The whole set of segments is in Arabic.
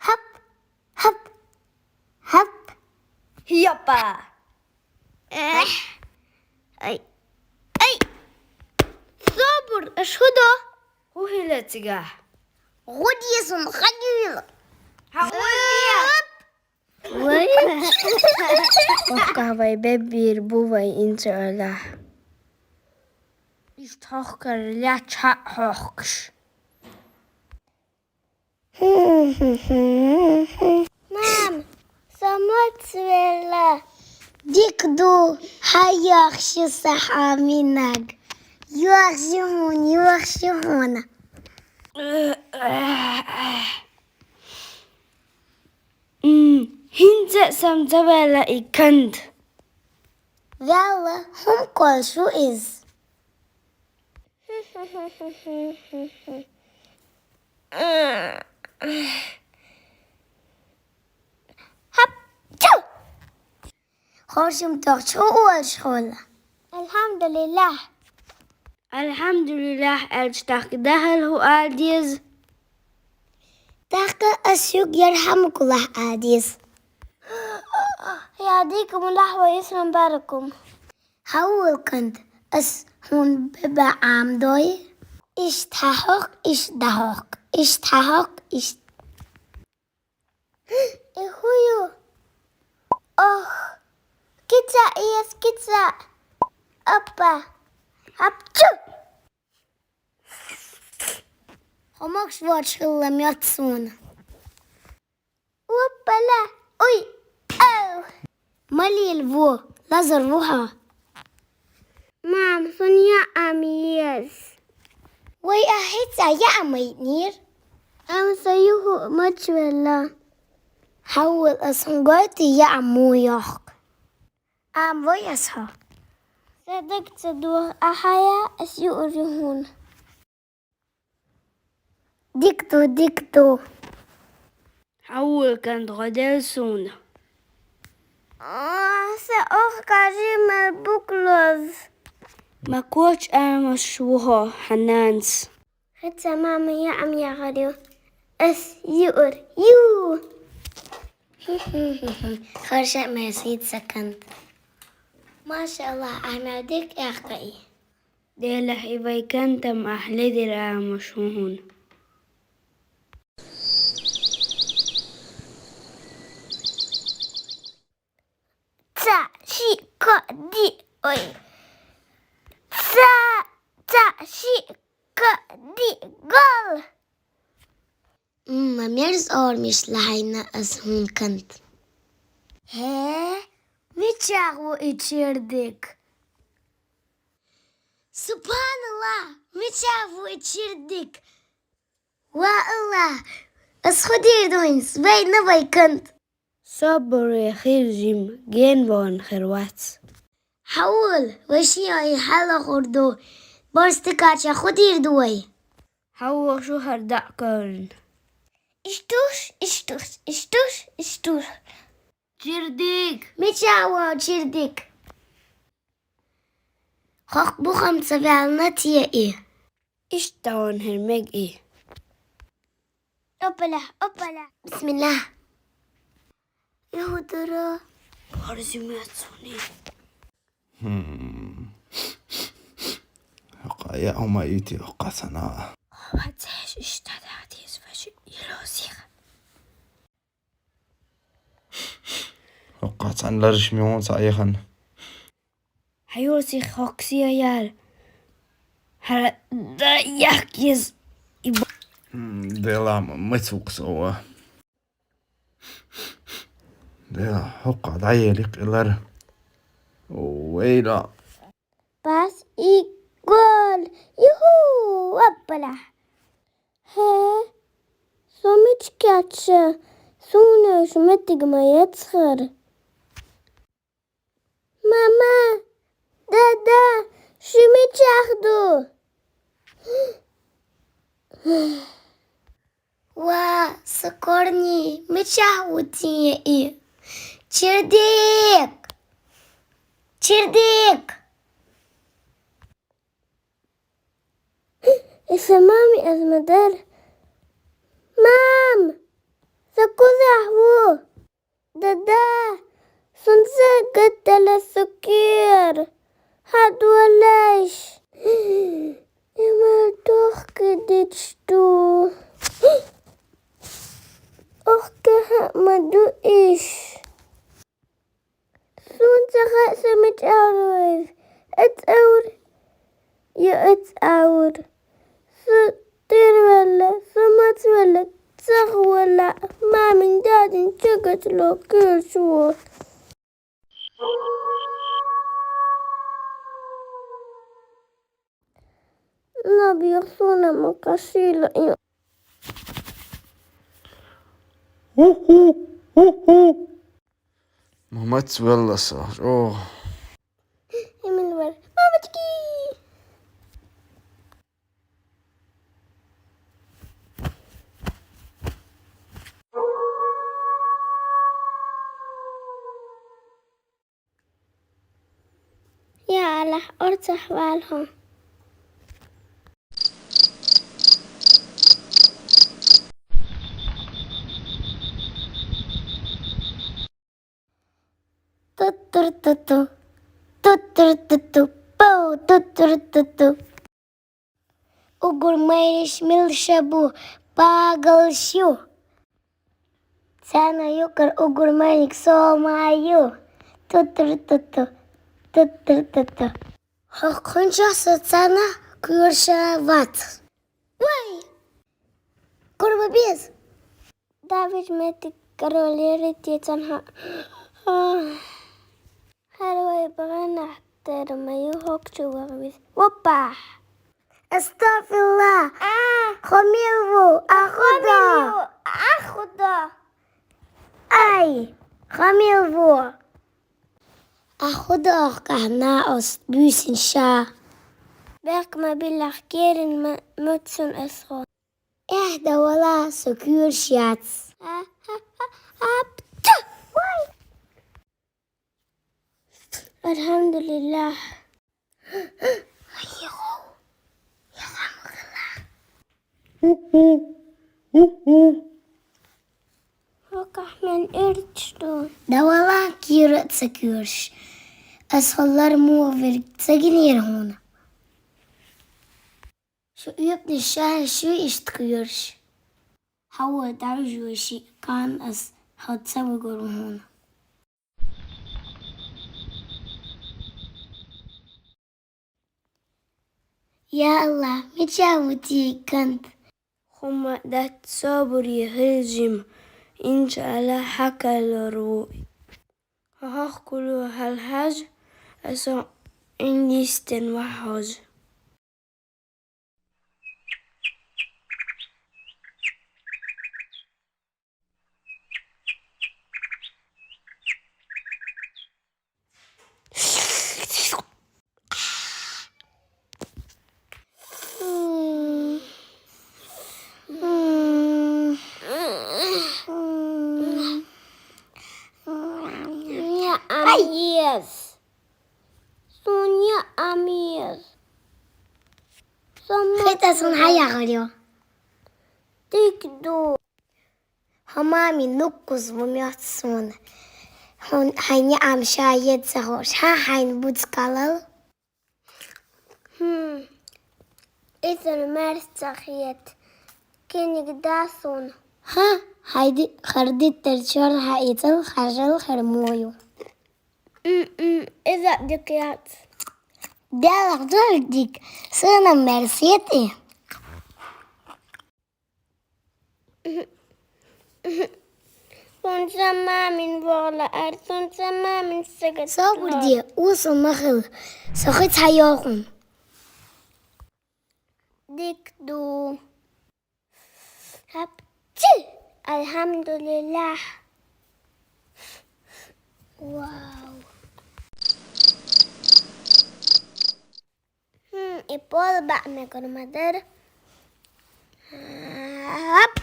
هب هب هب يابا أي أي صبر أشهده هو هلا تجاه غدي خجل Wait. Okkar vai bebir buvai introla. Ist hochkar latcha hochks. مام سمعت ولا ديكدو هيخش صحة منك يخشون Hinze som tabella I kant. Vela هم كل شو إز هب شو خورشم تخشو أول شغلة الحمد لله Alhamdulillah elstak dahal hu adiz. تحقق أسيوك يرحمك الله عاديس يعطيكم الله ويسلم باركم حول كنت هون ببا عام دوي اشتحق إخويو كتسا أبا هبتو همك شوار شغلم يتصون وبلا أوي أو مالي الفو لازر روحا مام سونيا أميز وي أحيطا يا أمي نير أم سيوه مجولا حول أسنقوتي يا أمو يوخ أم ويسها صدقت دوه أحيا أسيو الرهون ديكتو حول كانت غدال سونة. سأخرج من البوكلوز ما كوتش أنا مشوها حنانس. حتى ماما يا أم يا غريو يو خرشة ما يصيد سكنت ما شاء الله أنا ديك يا أخي ديله إباي كانتم أحلى درا مشوهون. شي كدي أي شي كدي قال ميرز مش لحينا أسهون كنت ها متشاغو اتشردك سبحان الله متشافو اتشردك والله أسخدير دوين سباي نباي كنت صبر خير جيم جين بون خروات. حول وشي أي حالة خردو برستكاتشا خدير دوي هو شو هردأ كارن. اشتوش جرديك. متشاوى تشردك خاق بخم سبعلنا تيه إشتاون هرمج إيه. أبلا بسم الله يهدرا بارزمات سوني. يا أما إيتي أقاسنا واتش اشتدت يسفش يلوسيخ. أقاسن لرشميون سايخن هيوسيخ هوكسيا يال. هر دا يحكيز. ديلا مسوق سوا ديلا حقا دايلك إلر ويلا بس يقول يهو أبلا ها سميتش كاتشا سونا شمتك ما يتسخر ماما دادا شميتش أخدو وسكرني متشهوتي إيه Çirdik. Çirdik. Mami أزمدر مام سكوزحو دادا سنسى قتل السكير هاد ولاش إما دوخ كدتشتو أخكها مدو إيش سنسى خاصة متعرف أتأور يا أتأور ستير ولا سمت ولا تسخ ولا ما من داد شقت له كل شو نبي يخصونا مكاسيلا Mamma svälla så. Åh. من ور ماما تجي يا الله ارتاح بالهم Tuttur tuttu. Tuttur tuttu. Bow tuttur tuttu. Ugur mayriş milşabu. Bagal şu. Sana yukar ugur mayrik soğumayu. Tuttur tuttu. Tuttur tuttu. Hakkınca sana kırşavat. Vay. Kurba biz. David metik karoleri tietanha هروي بغانا حتى ما يهوك شو وغبيث وبا استغفر الله. خميرو أخدا. أخدا أي خميرو أخدا كهنا أصبوس شا. بيك ما بالله كيرن متسن أسخون إحدى ولا سكير شاتس. الحمد لله وقع من إرتشتون دولا كيرت سكيرش. أسخلر موفر تسجنير هنا. شو يبني الشهر شو يشتكيرش. هو دعوجو شيء كان أس هتسوي قرون هنا. يا الله متجاوتي كنت. خما دات صبري هلجم إن شاء الله حكى الروي هاكلوا هالحاج أسو عندي ستن وحاج Yes. Sonia Amir. خيتا سن هيا غريو. تكدو. همامي نقص وميات سون. هون هيني عم شايد سهوش. ها هين بوتس كالل. إذا مارس تخيت كن يقداسون. ها هيدي خردي ترشور هايتل خرجل خرمويو. إذا دكيات. دالك دردك سنة مرسيتي. Son sama min våla son sama min säkert. صابر دي وصل مخل سخيت هياهم. دكدو. هبتي. الحمد لله. واو. Ipol ba me konomader? Hop.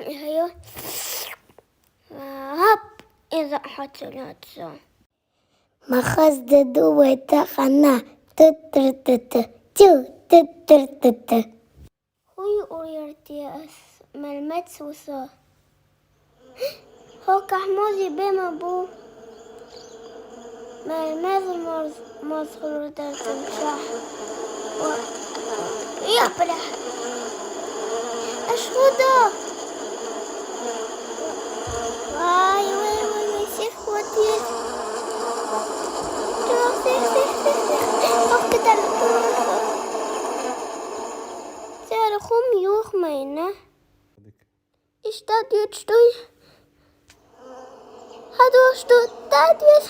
هيو هب إذا حطيناتها ما خزد دوه تخنا تترتت تو تترتت هوي أوريرتي ملمت سوسا هو كحموزي بما بو ملمز مصغر درسم شاح يا بلا أشهده واي واي واي سيخ وديس أفكتر سير خم يوخ مينا إيش تاديت شتوي هادو شتو تاديت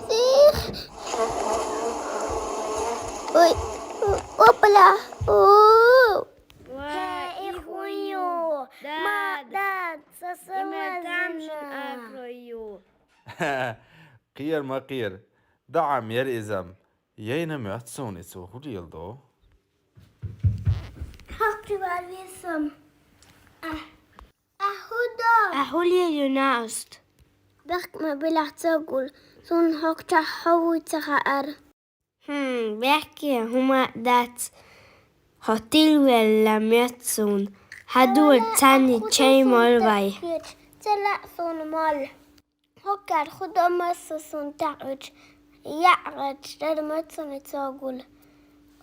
سيخ وي أوبلا أوه إخويو ما داد سسمزنا قير ما قير دعم يرئزم يينم يعتصوني سوهو يلدو حقي بالويسم أهودا أهولي يوناست بخ ما بلع تقول سون حقتا حوي تخار بحكي هما دات هاتيل ولا ميتسون هدول تاني تشي مالواي تلا سون مال هكار خدا مسسون تعج يعرج درمتسون تقول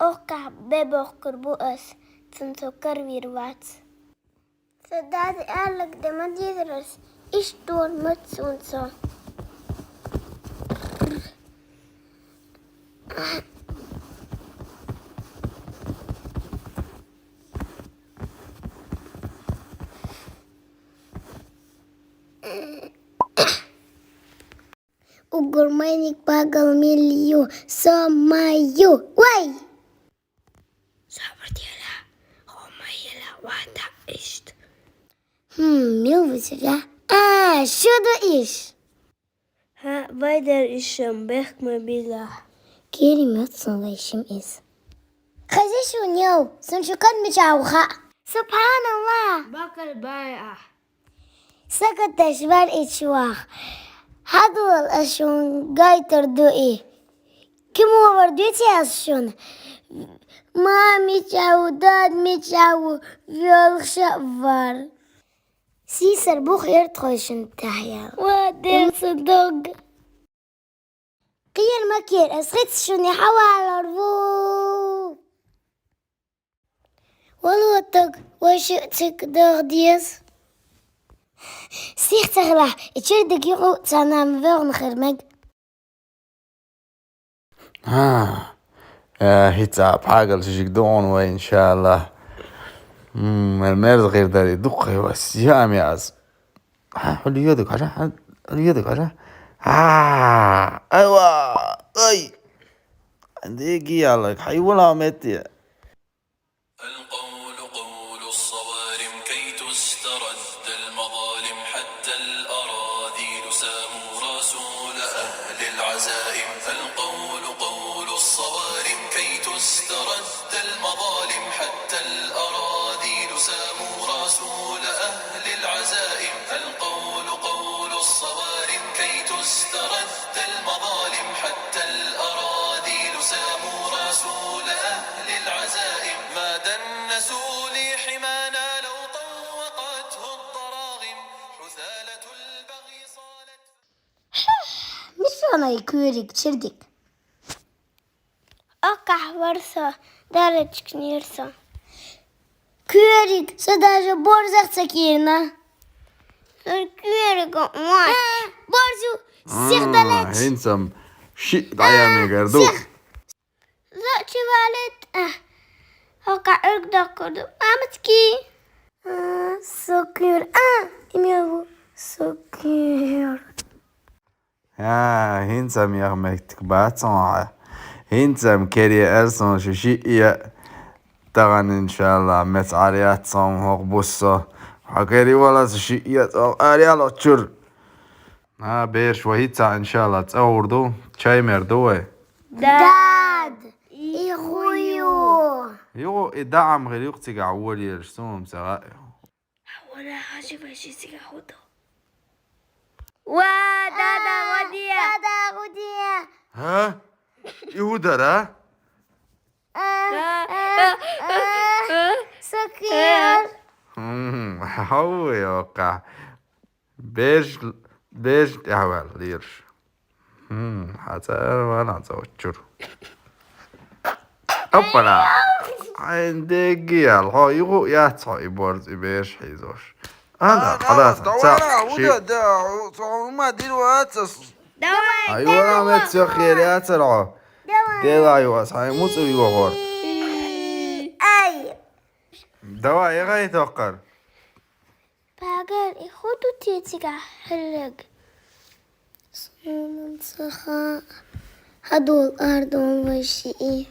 أوكا ببخر بؤس تنسكر ويروات سداد قالك ده ما يدرس إيش دول متسون صار وقرمينك باقل مليو سمايو واي صبرت يلا هما يلا وادا إشت ميو بسرعة شو ده إيش ها بايدر إشم بيخ مبيلا كيري متصن ليشم إس خزيشو نيو سنشو كان مجاوخا سبحان الله باقل بايع سكت تشبال إتشواخ هدول أشون قايتر دوئي كم ورديتي أشون ما ميتشاو داد ميتشاو يول شفر سيسر بخير تخشن تحيا ودين صدق قير مكير أسخيت شوني حوال رفو والله تق وشئتك دغديس سيخ تغلح اتشردك يقو تنام فيغن خرمك هيتعب حاجة لشيك دون وإن شاء الله المرض غير داري دقي والسيام ياز حلي يدك عشان حلي يدك عشان أيوة أي عندي قيالك حيولا متي القول قول الصوارم كي تسترد المظالم حتى الأراذيل ساموا رسول أهل العزائم القول قول الصوارم كي تسترد المظالم حتى الأراذيل ساموا رسول أهل العزائم القول قول الصوارم كي تسترد المظالم حتى الأراذيل ساموا رسول أهل العزائم ما دنسوا لي حمانا لو طوقته الضراغم حثالة البغي صالت مش أنا يكوريك تشردك أوكا ورثة دارج كنيرسة كوريك صداجة بورزخ سكيرنا الكيرك مات بورزو سيخ دلت هنسم شيء دعيامي قردو زوجي والد أوكا أرقد كردو أمتكي سكر إميابو سكر هنسم يا مكتك باتصنع هنسم كري أرسن شيء طبعا إن شاء الله متعريات صام هوق بوسا حكيري ولا شيء أريالو تشر بير وهيتا إن شاء الله تصوردو شاي مردوه داد إخويو يو دعم غير يقتك عول يرسوم سغائر ولا حاجة بشي سيقعودو ودادا غدية دادا غدية ها يهودرا سكير هو يوقع بيج احوال ليرش حتى انا اتوتر اوبلا عندك يا الحو يغو يا تصاي بورز بيش حيزوش انا خلاص ما دلوقتي ايوه انا متسو خيريات العو ديلا ايوه صحيح مو تسوي وغور أي دواء يا غاية توقر باقر إخوتو تيتيقع حرق صوم سخاء هدول أرضهم وشيء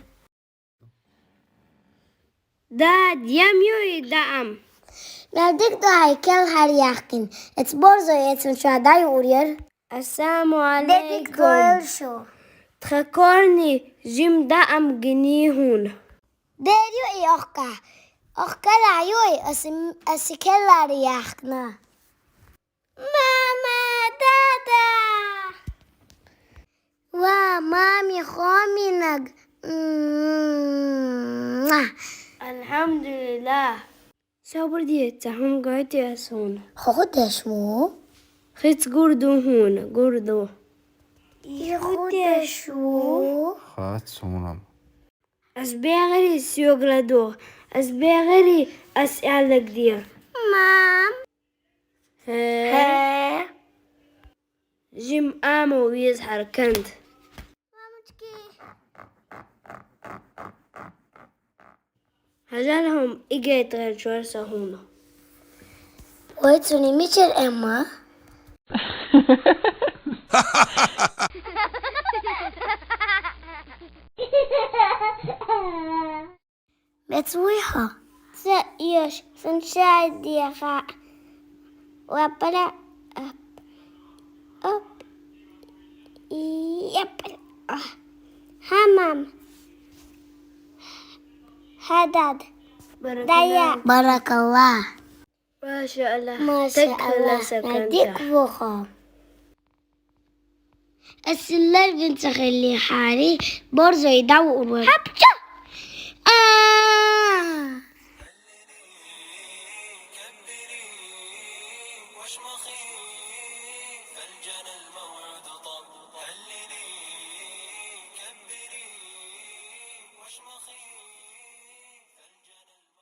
داد يميو دعم ناديك دو هيكل هرياخكين اتبورزو يتم شاداي أورير السلام ديك دو عليكم شو تخكرني جيم دعم جنيهون ديريو إي أخكا لعيوي أسكال هرياخنا ماما دادا ومامي خومينك الحمد لله صبر ديتا هم قاعدة أسون خود شمو خيت قردو هون قردو خود شو خات سونم أسبيغري سيوغلادو أسبيغري أسألك دير مام ها جيم آمو يزحر كنت هجالهم إجيت غير شوارسة هون ويتوني ميشل إما بتويها سيوش سنشاد ديخا وابلا أب يبلا همام هداد دايا بارك الله ما شاء الله ما شاء الله نديك سكنت بوخا السلال بنت خلي حالي برزو يدور حبشة كبري واشمخي فالجنى الموعد